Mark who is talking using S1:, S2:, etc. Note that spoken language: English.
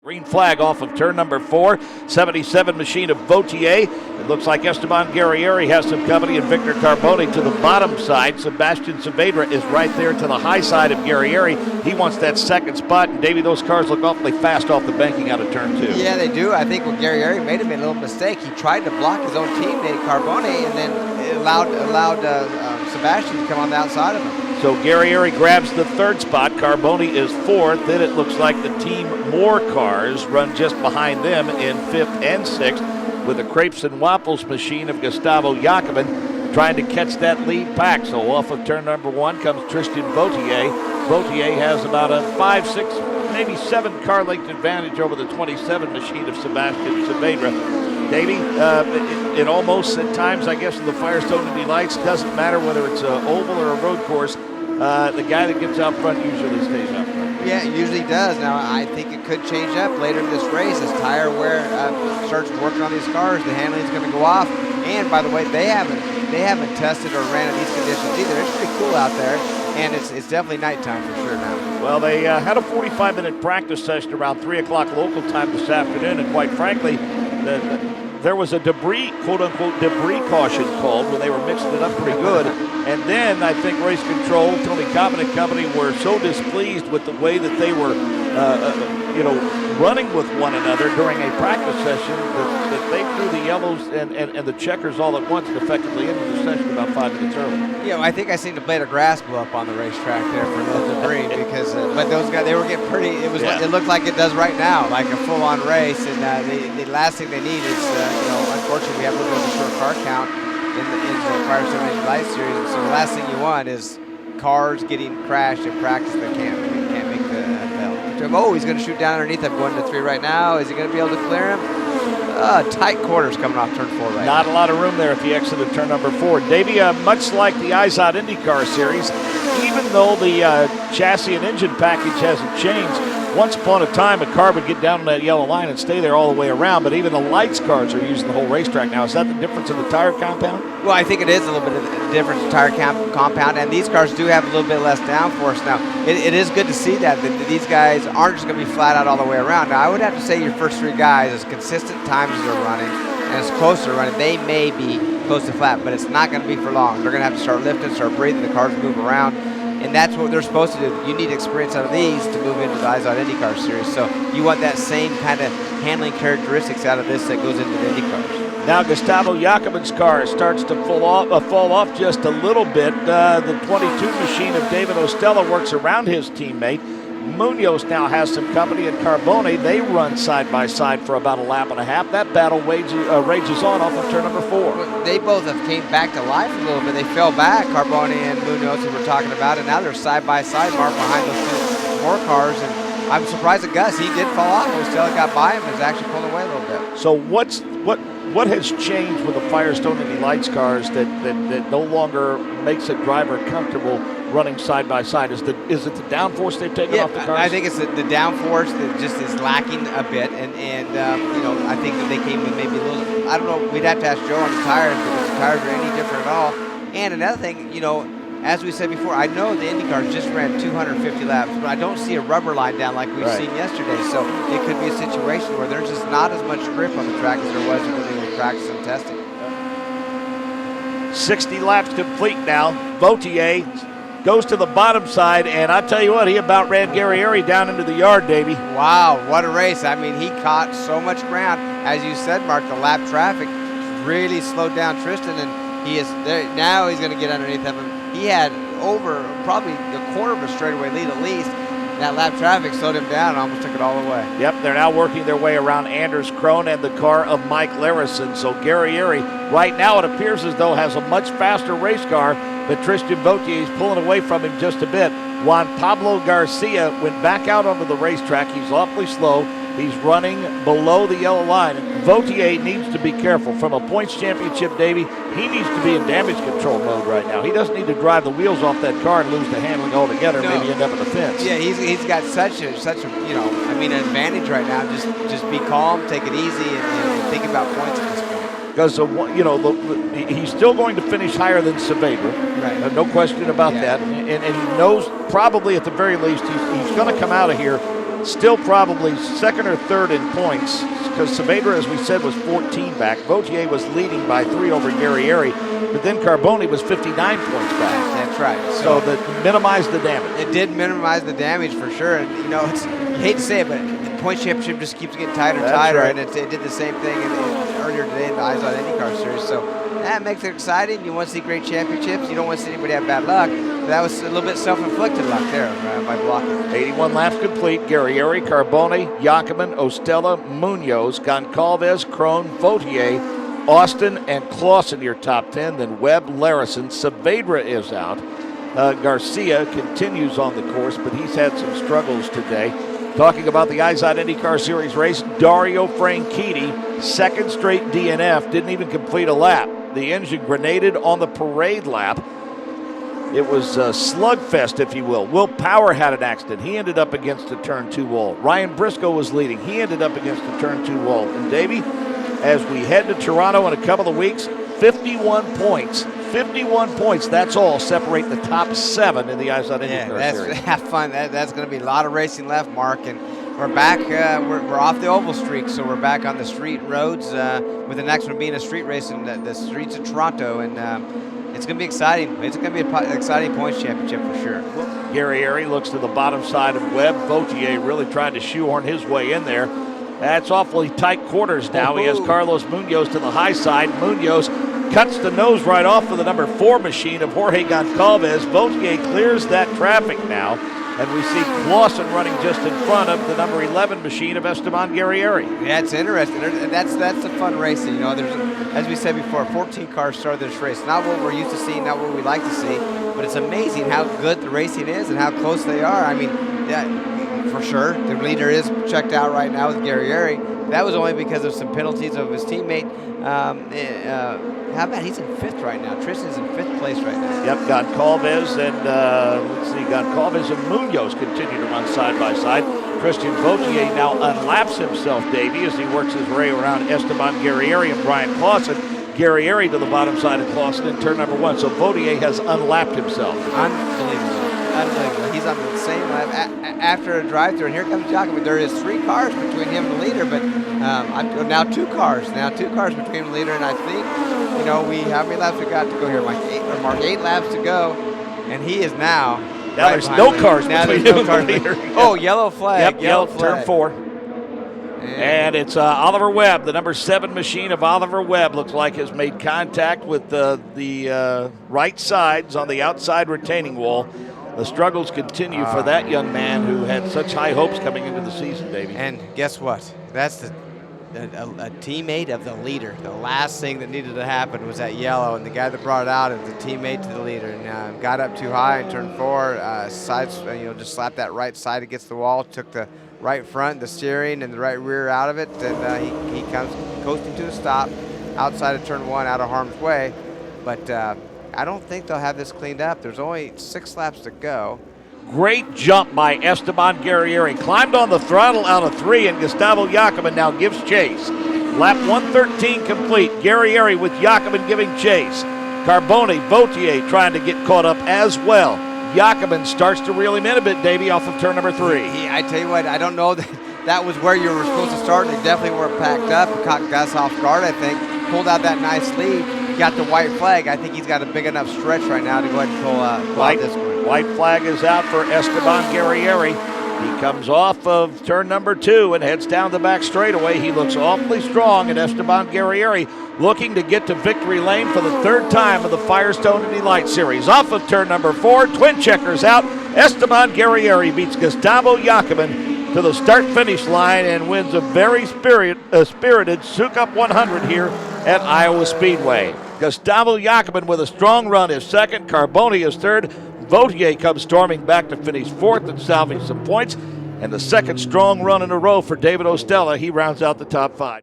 S1: Green flag off of turn number 4, 77 machine of Vautier. It looks like Esteban Guerrieri has some company, and Victor Carboni to the bottom side. Sebastian Saavedra is right there to the high side of Guerrieri. He wants that second spot, and Davey, those cars look awfully fast off the banking out of turn 2.
S2: Yeah, they do. I think what Guerrieri made a little mistake. He tried to block his own teammate Carboni, and then it allowed Sebastian to come on the outside of him.
S1: So Guerrieri grabs the third spot. Carboni is 4th. Then it looks like the Team Moore cars run just behind them in 5th and 6th, with the Crepes and Waffles machine of Gustavo Jacobin trying to catch that lead pack. So off of turn number 1 comes Tristan Vautier. Vautier has about a 5, 6, maybe 7 car length advantage over the 27 machine of Sebastian Saavedra. Davey, it almost at times, I guess, in the Firestone Indy Lights, doesn't matter whether it's an oval or a road course. The guy that gets out front usually stays out front.
S2: Yeah, it usually does. Now, I think it could change up later in this race as tire wear starts working on these cars. The handling is going to go off. And by the way, they haven't tested or ran in these conditions either. It's pretty cool out there, and it's definitely nighttime for sure now.
S1: Well, they had a 45-minute practice session around 3 o'clock local time this afternoon, and quite frankly, there was a quote-unquote debris caution called when they were mixing it up pretty good. And then I think race control, Tony Cobbin and company were so displeased with the way that they were, running with one another during a practice session that they threw the yellows and the checkers all at once and effectively ended the session about 5 minutes early.
S2: Yeah, well, I think I seen the blade of grass blow up on the racetrack there for a little debris because, but those guys, they were getting pretty. It looked like it does right now, like a full-on race. And the last thing they need is, unfortunately, we have a little bit of a short car count in the Firestone Indy Lights series. And so the last thing you want is cars getting crashed in practice that can't make the FIL. Oh, he's going to shoot down underneath. I'm going to 3 right now. Is he going to be able to clear him? Tight quarters coming off turn 4 right now.
S1: Not a lot of room there if he exited turn number 4. Davey, much like the IZOD IndyCar series, even though the chassis and engine package hasn't changed, once upon a time a car would get down on that yellow line and stay there all the way around, but even the lights cars are using the whole racetrack now. Is that the difference in the tire compound?
S2: Well, I think it is a little bit of a difference in tire compound, and these cars do have a little bit less downforce now. It is good to see that these guys aren't just going to be flat out all the way around. Now, I would have to say your first 3 guys, as consistent times as they're running and as close as they're running, they may be close to flat, but it's not going to be for long. They're going to have to start lifting, start breathing, the cars move around. And that's what they're supposed to do. You need experience out of these to move into the IZOD IndyCar series. So you want that same kind of handling characteristics out of this that goes into the IndyCars.
S1: Now Gustavo Jacobin's car starts to fall off just a little bit. The 22 machine of David Ostella works around his teammate. Munoz now has some company, and Carboni, they run side by side for about a lap and a half. That battle rages on off of turn number 4.
S2: Well, they both have came back to life a little bit. They fell back, Carboni and Munoz, who we're talking about, and now they're side by side, Mark, behind those 2 more cars. And I'm surprised at Gus. He did fall off. Ostella got by him and is actually pulling away a little bit.
S1: So what has changed with the Firestone Indy Lights cars that no longer makes a driver comfortable running side by side? Is it the downforce they've taken off the cars?
S2: I think it's the downforce that just is lacking a bit, and I think that they came with maybe a little. I don't know. We'd have to ask Joe on the tires because the tires are any different at all. And another thing, as we said before, I know the IndyCars just ran 250 laps, but I don't see a rubber line down like we've seen yesterday. So it could be a situation where there's just not as much grip on the track as there was when they were practicing and testing.
S1: 60 laps complete now. Vautier goes to the bottom side, and I tell you what, he about ran Guerrieri down into the yard, Davey.
S2: Wow, what a race. I mean, he caught so much ground. As you said, Mark, the lap traffic really slowed down Tristan, and he is there. Now he's going to get underneath of him. He had over probably a quarter of a straightaway lead at least. That lap traffic slowed him down and almost took it all away.
S1: Yep, they're now working their way around Anders Krohn and the car of Mike Larison. So Guerrieri, right now it appears as though has a much faster race car, but Tristan Vautier is pulling away from him just a bit. Juan Pablo Garcia went back out onto the racetrack. He's awfully slow. He's running below the yellow line. Vautier needs to be careful. From a points championship, Davey, he needs to be in damage control mode right now. He doesn't need to drive the wheels off that car and lose the handling altogether, maybe end up in the fence.
S2: Yeah, he's got such a an advantage right now. Just be calm, take it easy, and think about points at this point.
S1: Because he's still going to finish higher than Saavedra.
S2: Right.
S1: No question about that. And he knows probably at the very least he's going to come out of here Still probably second or third in points because Saavedra, as we said, was 14 back. Vautier was leading by 3 over Guerrieri, but then Carboni was 59 points back.
S2: That's right.
S1: So that minimized the damage.
S2: It did minimize the damage for sure. And, you know, you hate to say it, but the point championship just keeps getting tighter and tighter. Right. And it did the same thing earlier today in the Iowa IndyCar Series. So that makes it exciting. You want to see great championships. You don't want to see anybody have bad luck. But that was a little bit self-inflicted luck there by blocking.
S1: 81 laps complete. Guerrieri, Carboni, Jacobin, Ostella, Munoz, Goncalves, Krohn, Vautier, Austin, and Clausen your top 10. Then Webb, Larison, Saavedra is out. Garcia continues on the course, but he's had some struggles today. Talking about the IZOD IndyCar Series race, Dario Franchitti, second straight DNF, didn't even complete a lap. The engine grenaded on the parade lap. It was a slugfest, if you will. Will Power had an accident. He ended up against the turn 2 wall. Ryan Briscoe was leading. He ended up against the turn 2 wall. And Davey, as we head to Toronto in a couple of weeks, 51 points. 51 points, that's all, separate the top 7 in the IZOD IndyCar Series.
S2: Have fun. That's going to be a lot of racing left, Mark. And we're back. We're off the oval streak, so we're back on the street roads, with the next one being a street race in the streets of Toronto. And it's going to be exciting. It's going to be an exciting points championship for sure.
S1: Guerrieri looks to the bottom side of Webb. Vautier really trying to shoehorn his way in there. That's awfully tight quarters now. He has Carlos Munoz to the high side. Munoz cuts the nose right off of the number 4 machine of Jorge Goncalves. Vautier clears that traffic now, and we see Clausen running just in front of the number 11 machine of Esteban Guerrieri.
S2: Yeah, it's interesting. That's the fun racing. You know, there's, as we said before, 14 cars started this race. Not what we're used to seeing, not what we like to see, but it's amazing how good the racing is and how close they are. I mean, yeah, for sure, the leader is checked out right now with Guerrieri. That was only because of some penalties of his teammate. How about he's in 5th right now? Tristan's in 5th place right now.
S1: Yep, Goncalves and Goncalves and Munoz continue to run side by side. Christian Vautier now unlaps himself, Davey, as he works his way around Esteban Guerrieri and Brian Clausen. Guerrieri to the bottom side of Clausen in turn number 1. So Vautier has unlapped himself.
S2: Unbelievable. He's on the same lap after a drive-through, and here comes Jacobin. There is 3 cars between him and the leader, but now 2 cars. Now 2 cars between the leader, and I think, you know, how many laps we got to go here, Mark? 8 laps to go, and he is now.
S1: Now there's no cars between him and the leader.
S2: Oh, yellow flag.
S1: Yep, yellow flag. Turn 4. And it's Oliver Webb, the number 7 machine of Oliver Webb, looks like has made contact with the right sides on the outside retaining wall. The struggles continue for that young man who had such high hopes coming into the season, Davey.
S2: And guess what? That's a teammate of the leader. The last thing that needed to happen was that yellow, and the guy that brought it out is the teammate to the leader. And got up too high in turn 4. Sides, just slapped that right side against the wall. Took the right front, the steering, and the right rear out of it. And he comes coasting to a stop outside of turn 1, out of harm's way. But I don't think they'll have this cleaned up. There's only 6 laps to go.
S1: Great jump by Esteban Guerrieri. Climbed on the throttle out of 3, and Gustavo Jacobin now gives chase. Lap 113 complete. Guerrieri with Jacobin giving chase. Carboni, Vautier trying to get caught up as well. Jacobin starts to reel him in a bit, Davey, off of turn number 3.
S2: I tell you what, I don't know that was where you were supposed to start. They definitely were packed up. Caught Gus off guard, I think. Pulled out that nice lead. Got the white flag. I think he's got a big enough stretch right now to go ahead and pull out this one.
S1: White flag is out for Esteban Guerrieri. He comes off of turn number 2 and heads down the back straightaway. He looks awfully strong, and Esteban Guerrieri looking to get to victory lane for the 3rd time of the Firestone Indy Lights Series. Off of turn number 4, twin checkers out. Esteban Guerrieri beats Gustavo Jacobin to the start-finish line and wins a very spirited Sukup 100 here at Iowa Speedway. Gustavo Jacobin with a strong run is 2nd. Carboni is 3rd. Vautier comes storming back to finish 4th and salvage some points. And the 2nd strong run in a row for David Ostella. He rounds out the top 5.